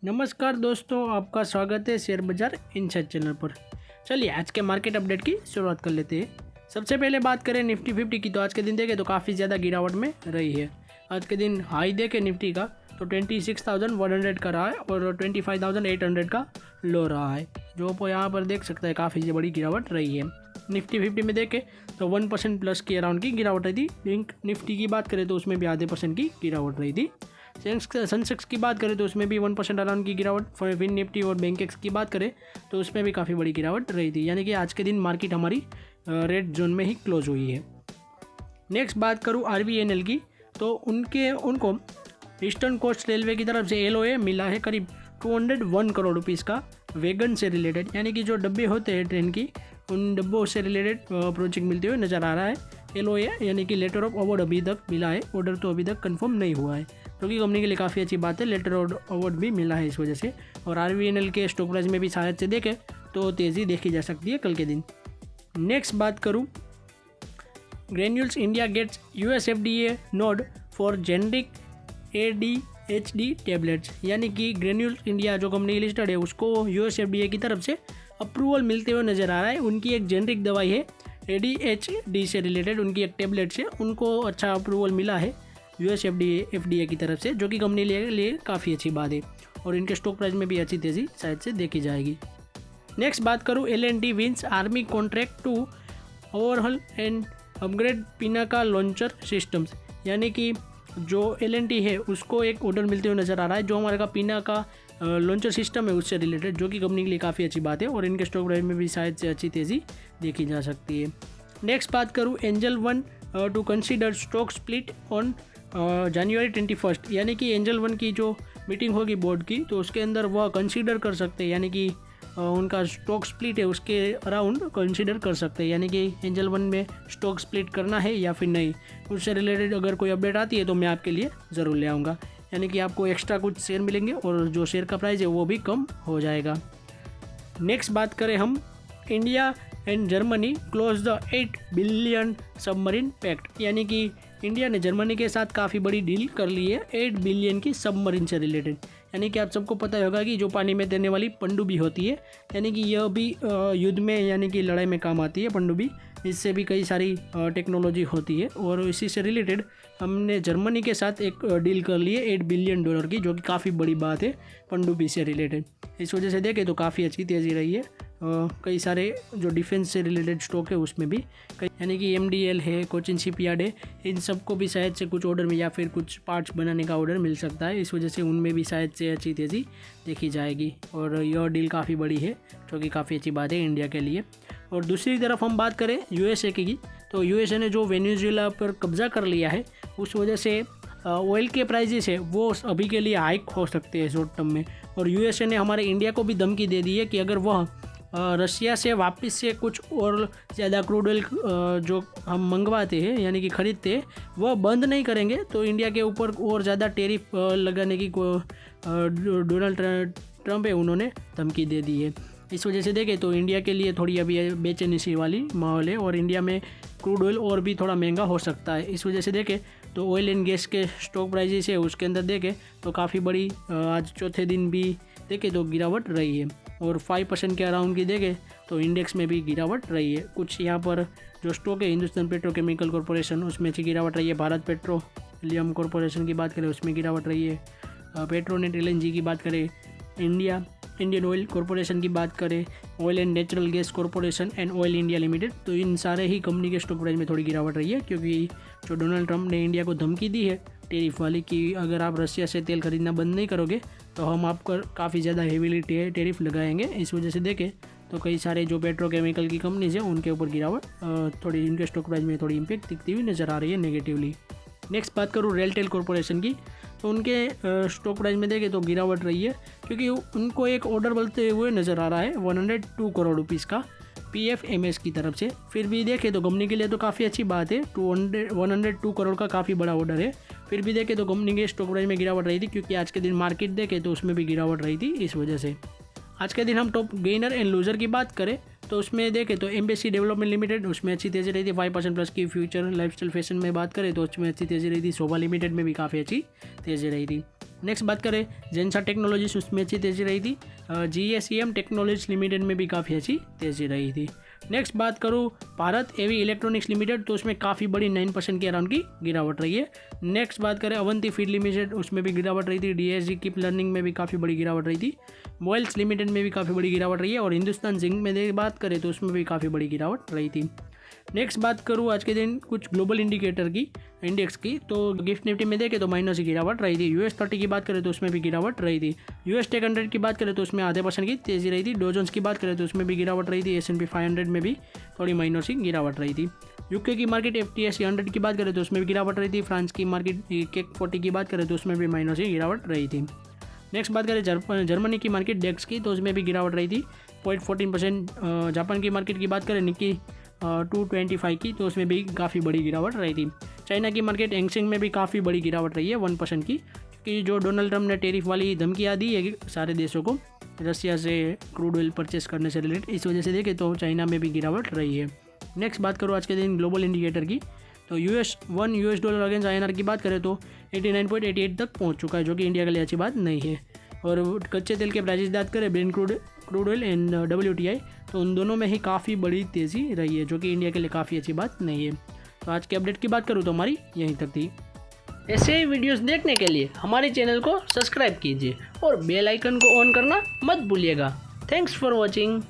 नमस्कार दोस्तों, आपका स्वागत है शेयर बाजार इनसाइड चैनल पर। चलिए आज के मार्केट अपडेट की शुरुआत कर लेते हैं। सबसे पहले बात करें निफ्टी 50 की, तो आज के दिन देखें तो काफ़ी ज़्यादा गिरावट में रही है। आज के दिन हाई देखें निफ्टी का तो 26,100 का रहा है और 25,800 का लो रहा है, जो आप यहाँ पर देख सकते हैं काफ़ी बड़ी गिरावट रही है। निफ्टी 50 में देखें तो 1% प्लस की अराउंड की गिरावट रही थी। बैंक निफ्टी की बात करें तो उसमें भी आधे % की गिरावट रही थी। सेंसेक्स की बात करें तो उसमें भी 1% अराउंड की गिरावट। फिन निफ्टी और बैंकेक्स की बात करें तो उसमें भी काफ़ी बड़ी गिरावट रही थी, यानी कि आज के दिन मार्केट हमारी रेड जोन में ही क्लोज हुई है। नेक्स्ट बात करूँ RVNL की, तो उनको ईस्टर्न कोस्ट रेलवे की तरफ से LOA मिला है करीब 201 करोड़ रुपीज़ का वैगन से रिलेटेड, यानी कि जो डब्बे होते हैं ट्रेन की, उन डब्बों से रिलेटेड प्रोजेक्ट मिलते हुए नज़र आ रहा है। LOA यानी कि लेटर ऑफ अवार्ड अभी तक मिला है, ऑर्डर तो अभी तक कंफर्म नहीं हुआ है, क्योंकि कंपनी के लिए काफ़ी अच्छी बात है। लेटर ऑफ अवार्ड भी मिला है इस वजह से। और RVNL के स्टॉक प्राइस में भी शायद से देखें तो तेज़ी देखी जा सकती है कल के दिन। नेक्स्ट बात करूँ, Granules India gets US FDA nod for generic ADHD tablets, यानी कि ग्रेन्यूल्स इंडिया जो कंपनी लिस्टेड है उसको US FDA की तरफ से अप्रूवल मिलते हुए नज़र आ रहा है। उनकी एक जेनरिक दवाई है ADHD से रिलेटेड, उनकी एक टैबलेट से उनको अच्छा अप्रूवल मिला है US FDA की तरफ से, जो कि कंपनी के लिए काफ़ी अच्छी बात है। और इनके स्टॉक प्राइस में भी अच्छी तेज़ी शायद से देखी जाएगी। नेक्स्ट बात करूँ, L&T wins army contract to overhaul and upgrade Pinaka launcher systems, यानी कि जो L&T है उसको एक ऑर्डर मिलते हुए नज़र आ रहा है, जो हमारे का पिनाका लॉन्चर सिस्टम है उससे रिलेटेड, जो कि कंपनी के लिए काफ़ी अच्छी बात है। और इनके स्टॉक प्राइस में भी शायद से अच्छी तेज़ी देखी जा सकती है। नेक्स्ट बात करूँ, angel one two consider stock split on January 21, यानी कि एंजल वन की जो मीटिंग होगी बोर्ड की, तो उसके अंदर वह कंसीडर कर सकते हैं, यानी कि उनका स्टॉक स्प्लिट है उसके अराउंड कंसीडर कर सकते हैं, यानी कि एंजल वन में स्टॉक स्प्लिट करना है या फिर नहीं। उससे रिलेटेड अगर कोई अपडेट आती है तो मैं आपके लिए ज़रूर ले आऊँगा, यानी कि आपको एक्स्ट्रा कुछ शेयर मिलेंगे और जो शेयर का प्राइस है वो भी कम हो जाएगा। नेक्स्ट बात करें हम, India and Germany close the 8 billion submarine pact, यानी कि इंडिया ने जर्मनी के साथ काफ़ी बड़ी डील कर ली है 8 बिलियन की सबमरीन से रिलेटेड। यानी कि आप सबको पता होगा कि जो पानी में तैरने वाली पनडुब्बी होती है, यानी कि यह भी युद्ध में यानी कि लड़ाई में काम आती है पनडुब्बी। इससे भी कई सारी टेक्नोलॉजी होती है और इसी से रिलेटेड हमने जर्मनी के साथ एक डील कर ली है $8 बिलियन की, जो कि काफ़ी बड़ी बात है पनडुब्बी से रिलेटेड। इस वजह से देखें तो काफ़ी अच्छी तेज़ी रही है। कई सारे जो डिफेंस से रिलेटेड स्टॉक है उसमें भी यानी कि MDL है, कोचिन शिपयार्ड है, इन सबको भी शायद से कुछ ऑर्डर में या फिर कुछ पार्ट्स बनाने का ऑर्डर मिल सकता है। इस वजह से उनमें भी शायद से अच्छी तेज़ी देखी जाएगी और यह डील काफ़ी बड़ी है, जो कि काफ़ी अच्छी बात है इंडिया के लिए। और दूसरी तरफ हम बात करें USA की, तो USA ने जो वेनेजुएला पर कब्जा कर लिया है, उस वजह से ऑयल के प्राइजेस है वो अभी के लिए हाइक हो सकते हैं शॉर्ट टर्म में। और USA ने हमारे इंडिया को भी धमकी दे दी है कि अगर वह रशिया से वापस से कुछ और ज़्यादा क्रूड ऑयल जो हम मंगवाते हैं यानी कि ख़रीदते हैं वह बंद नहीं करेंगे, तो इंडिया के ऊपर और ज़्यादा टैरिफ लगाने की डोनाल्ड ट्रंप है उन्होंने धमकी दे दी है। इस वजह से देखें तो इंडिया के लिए थोड़ी अभी बेचैनी सी वाली माहौल है और इंडिया में क्रूड ऑयल और भी थोड़ा महंगा हो सकता है। इस वजह से देखें तो ऑयल एंड गैस के स्टॉक प्राइजेस है उसके अंदर देखें तो काफ़ी बड़ी आज चौथे दिन भी देखें तो गिरावट रही है और 5% के अराउंड की देखें तो इंडेक्स में भी गिरावट रही है। कुछ यहाँ पर जो स्टॉक है, हिंदुस्तान पेट्रोकेमिकल कॉरपोरेशन, उसमें अच्छी गिरावट रही है। भारत पेट्रोलियम कॉरपोरेशन की बात करें उसमें गिरावट रही है। पेट्रोनेट LNG की बात करें, इंडियन ऑयल कॉरपोरेशन की बात करें, oil and natural gas corporation and oil India limited, तो इन सारे ही कंपनी के स्टॉक प्राइस में थोड़ी गिरावट रही है, क्योंकि जो डोनाल्ड ट्रंप ने इंडिया को धमकी दी है टैरिफ वाली कि अगर आप रशिया से तेल खरीदना बंद नहीं करोगे तो हम आपको काफ़ी ज़्यादा हेवीली टैरिफ लगाएंगे। इस वजह से देखें तो कई सारे जो पेट्रोकेमिकल की कंपनीज हैं उनके ऊपर गिरावट थोड़ी इनके स्टॉक प्राइस में थोड़ी इम्पैक्ट दिखती हुई नज़र आ रही है नेगेटिवली। नेक्स्ट बात करूँ रेलटेल कॉरपोरेशन की, तो उनके स्टॉक प्राइस में देखें तो गिरावट रही है, क्योंकि उनको एक ऑर्डर बोलते हुए नज़र आ रहा है 102 करोड़ रुपीज़ का PFMS की तरफ से। फिर भी देखें तो कंपनी के लिए तो काफ़ी अच्छी बात है, 102 करोड़ का काफ़ी बड़ा ऑर्डर है। फिर भी देखें तो कंपनी के स्टॉक प्राइस में गिरावट रही थी, क्योंकि आज के दिन मार्केट देखें तो उसमें भी गिरावट रही थी। इस वजह से आज के दिन हम टॉप गेनर एंड लूज़र की बात करें तो उसमें देखें तो एम्बेसी डेवलपमेंट लिमिटेड, उसमें अच्छी तेज़ी रही थी 5% प्लस की। फ्यूचर लाइफस्टाइल फैशन में बात करें तो उसमें अच्छी तेज़ी रही थी। शोभा लिमिटेड में भी काफ़ी अच्छी तेज़ी रही थी। नेक्स्ट बात करें जेंसा टेक्नोलॉजीज, उसमें अच्छी तेज़ी रही थी। GSEM टेक्नोलॉजीज लिमिटेड में भी काफ़ी अच्छी तेज़ी रही थी। नेक्स्ट बात करूँ भारत एवी इलेक्ट्रॉनिक्स लिमिटेड, तो उसमें काफ़ी बड़ी 9% के अराउंड की गिरावट रही है। नेक्स्ट बात करें अवंती फीड लिमिटेड, उसमें भी गिरावट रही थी। DSG कीप लर्निंग में भी काफ़ी बड़ी गिरावट रही थी। मोबाइल्स लिमिटेड में भी काफ़ी बड़ी गिरावट रही है। और हिंदुस्तान जिंक में बात करें तो उसमें भी काफ़ी बड़ी गिरावट रही थी। नेक्स्ट बात करूँ आज के दिन कुछ ग्लोबल इंडिकेटर की, इंडेक्स की, तो गिफ्ट निफ्टी में देखें तो माइनस की गिरावट रही थी। US30 की बात करें तो उसमें भी गिरावट रही थी। US टेक 100 की बात करें तो उसमें आधे % की तेज़ी रही थी। डो जोन्स की बात करें तो उसमें भी गिरावट रही थी। S&P 500 में भी थोड़ी माइनस की गिरावट रही थी। UK की मार्केट FTSE 100 की बात करें तो उसमें भी गिरावट रही थी। फ्रांस की मार्केट CAC 40 की बात करें तो उसमें भी माइनस की गिरावट रही थी। नेक्स्ट बात करें जर्मनी की मार्केट डेक्स की, तो उसमें भी गिरावट रही थी 0.14%। जापान की मार्केट की बात करें निक्की 225 की, तो उसमें भी काफ़ी बड़ी गिरावट रही थी। चाइना की मार्केट हैंगसेंग में भी काफ़ी बड़ी गिरावट रही है 1% की, क्योंकि जो डोनाल्ड ट्रम्प ने टेरिफ वाली धमकियाँ दी है सारे देशों को रसिया से क्रूड ऑयल परचेस करने से रिलेटेड, इस वजह से देखें तो चाइना में भी गिरावट रही है। नेक्स्ट बात करूँ आज के दिन ग्लोबल इंडिकेटर की, तो $1 अगेंस्ट INR की बात करें तो 89.88 तक पहुंच चुका है, जो कि इंडिया के लिए अच्छी बात नहीं है। और कच्चे तेल के प्राइसेस बात करें Brent crude oil and WTI, तो उन दोनों में ही काफ़ी बड़ी तेज़ी रही है, जो कि इंडिया के लिए काफ़ी अच्छी बात नहीं है। तो आज के अपडेट की बात करूँ तो हमारी यहीं तक थी। ऐसे ही वीडियोस देखने के लिए हमारे चैनल को सब्सक्राइब कीजिए और बेल आइकन को ऑन करना मत भूलिएगा। Thanks for watching.